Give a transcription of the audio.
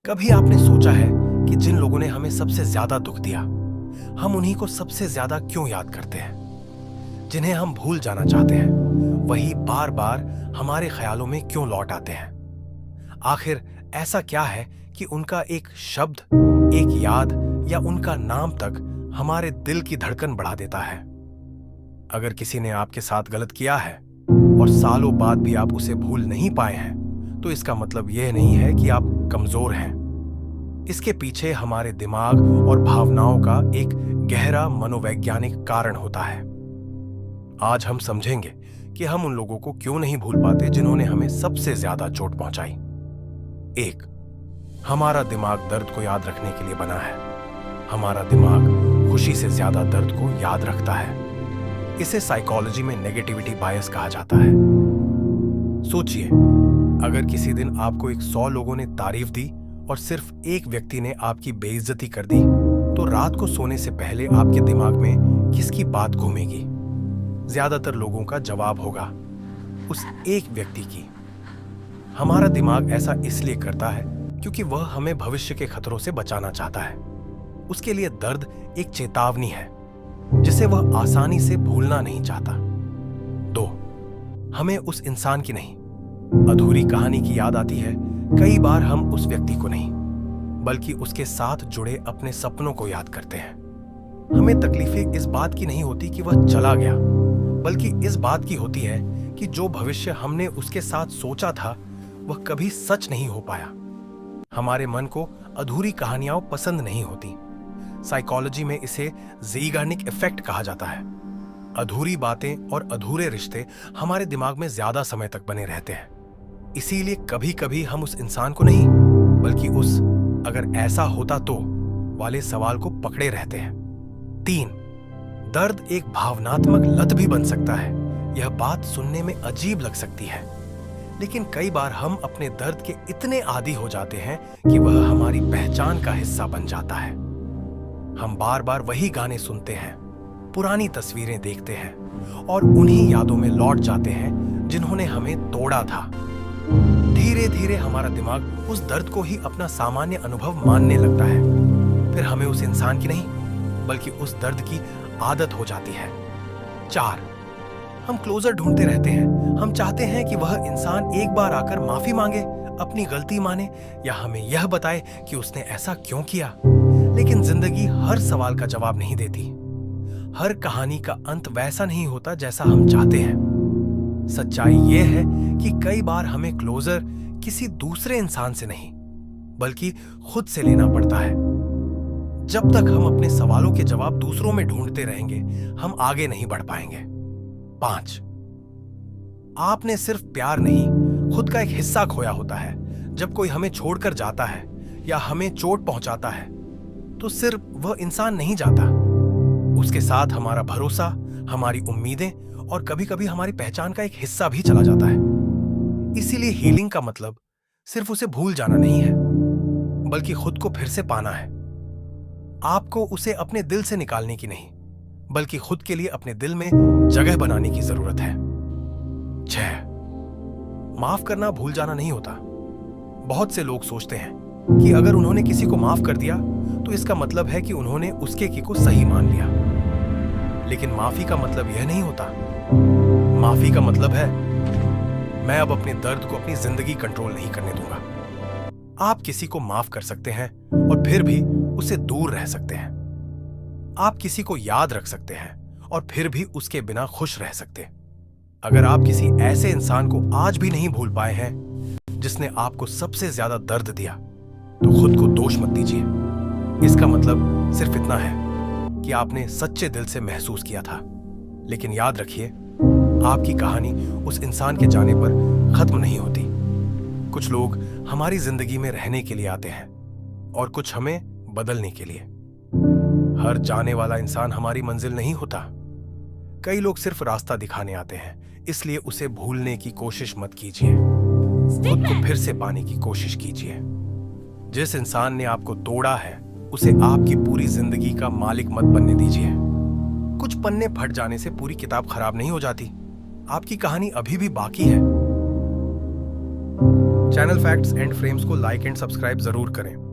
कभी आपने सोचा है कि जिन लोगों ने हमें सबसे ज्यादा दुख दिया, हम उन्हीं को सबसे ज्यादा क्यों याद करते हैं? जिन्हें हम भूल जाना चाहते हैं, वही बार बार हमारे ख्यालों में क्यों लौट आते हैं? आखिर ऐसा क्या है कि उनका एक शब्द, एक याद या उनका नाम तक हमारे दिल की धड़कन बढ़ा देता है? अगर किसी ने आपके साथ गलत किया है और सालों बाद भी आप उसे भूल नहीं पाए हैं, तो इसका मतलब यह नहीं है कि आप कमजोर हैं। इसके पीछे हमारे दिमाग और भावनाओं का एक गहरा मनोवैज्ञानिक कारण होता है। आज हम समझेंगे कि हम उन लोगों को क्यों नहीं भूल पाते जिन्होंने हमें सबसे ज्यादा चोट पहुंचाई। 1. हमारा दिमाग दर्द को याद रखने के लिए बना है। हमारा दिमाग खुशी से ज्यादा दर्द को याद रखता है। इसे साइकोलॉजी में नेगेटिविटी बायस कहा जाता है। सोचिए, अगर किसी दिन आपको 100 लोगों ने तारीफ दी और सिर्फ एक व्यक्ति ने आपकी बेइज्जती कर दी, तो रात को सोने से पहले आपके दिमाग में किसकी बात घूमेगी? ज्यादातर लोगों का जवाब होगा उस एक व्यक्ति की। हमारा दिमाग ऐसा इसलिए करता है क्योंकि वह हमें भविष्य के खतरों से बचाना चाहता है। उसके लिए दर्द एक चेतावनी है जिसे वह आसानी से भूलना नहीं चाहता। 2. हमें उस इंसान की नहीं, अधूरी कहानी की याद आती है। कई बार हम उस व्यक्ति को नहीं, बल्कि उसके साथ जुड़े अपने सपनों को याद करते हैं। हमें तकलीफें इस बात की नहीं होती कि वह चला गया, बल्कि इस बात की होती है कि जो भविष्य हमने उसके साथ सोचा था, वह कभी सच नहीं हो पाया। हमारे मन को अधूरी कहानियां पसंद नहीं होती। साइकोलॉजी में इसे ज़ीगार्निक इफेक्ट कहा जाता है। अधूरी बातें और अधूरे रिश्ते हमारे दिमाग में ज्यादा समय तक बने रहते हैं। इसीलिए कभी कभी हम उस इंसान को नहीं, बल्कि उस "अगर ऐसा होता तो" वाले सवाल को पकड़े रहते हैं। 3. दर्द एक भावनात्मक लत भी बन सकता है। यह बात सुनने में अजीब लग सकती है, लेकिन कई बार हम अपने दर्द के इतने आदी हो जाते हैं कि वह हमारी पहचान का हिस्सा बन जाता है। हम बार बार वही गाने सुनते हैं, पुरानी तस्वीरें देखते हैं और उन्हीं यादों में लौट जाते हैं जिन्होंने हमें तोड़ा था। धीरे धीरे हमारा दिमाग उस दर्द को ही अपना सामान्य अनुभव मानने लगता है। फिर हमें उस इंसान की नहीं, बल्कि उस दर्द की आदत हो जाती है। 4. हम क्लोजर ढूंढते रहते हैं। हम चाहते हैं कि वह इंसान एक बार आकर माफी मांगे, अपनी गलती माने या हमें यह बताए कि उसने ऐसा क्यों किया। लेकिन जिंदगी हर सवाल का जवाब नहीं देती। हर कहानी का अंत वैसा नहीं होता जैसा हम चाहते हैं। सच्चाई यह है कि कई बार हमें क्लोजर किसी दूसरे इंसान से नहीं, बल्कि खुद से लेना पड़ता है। जब तक हम अपने सवालों के जवाब दूसरों में ढूंढते रहेंगे, हम आगे नहीं बढ़ पाएंगे। 5. आपने सिर्फ प्यार नहीं, खुद का एक हिस्सा खोया होता है। जब कोई हमें छोड़कर जाता है या हमें चोट पहुंचाता है, तो सिर्फ वह इंसान नहीं जाता, उसके साथ हमारा भरोसा, हमारी उम्मीदें और कभी कभी हमारी पहचान का एक हिस्सा भी चला जाता है। इसीलिए हीलिंग का मतलब सिर्फ उसे भूल जाना नहीं है, बल्कि खुद को फिर से पाना है। आपको उसे अपने दिल से निकालने की नहीं, बल्कि खुद के लिए अपने दिल में जगह बनाने की जरूरत है। 6. माफ करना भूल जाना नहीं होता। बहुत से लोग सोचते हैं कि अगर उन्होंने किसी को माफ कर दिया तो इसका मतलब है कि उन्होंने उसके की को सही मान लिया। लेकिन माफी का मतलब यह नहीं होता। माफी का मतलब है मैं अब अपने दर्द को अपनी जिंदगी कंट्रोल नहीं करने दूंगा। आप किसी को माफ कर सकते हैं और फिर भी उससे दूर रह सकते हैं। आप किसी को याद रख सकते हैं और फिर भी उसके बिना खुश रह सकते। अगर आप किसी ऐसे इंसान को आज भी नहीं भूल पाए हैं जिसने आपको सबसे ज्यादा दर्द दिया, तो खुद को दोष मत दीजिए। इसका मतलब सिर्फ इतना है कि आपने सच्चे दिल से महसूस किया था। लेकिन याद रखिए, आपकी कहानी उस इंसान के जाने पर खत्म नहीं होती। कुछ लोग हमारी जिंदगी में रहने के लिए आते हैं और कुछ हमें बदलने के लिए। हर जाने वाला इंसान हमारी मंजिल नहीं होता। कई लोग सिर्फ रास्ता दिखाने आते हैं, इसलिए उसे भूलने की कोशिश मत कीजिए। खुद को फिर से पाने की कोशिश कीजिए। जिस इंसान ने आपको तोड़ा है, उसे आपकी पूरी जिंदगी का मालिक मत बनने दीजिए। कुछ पन्ने फट जाने से पूरी किताब खराब नहीं हो जाती। आपकी कहानी अभी भी बाकी है। चैनल फैक्ट्स एंड फ्रेम्स को लाइक एंड सब्सक्राइब जरूर करें।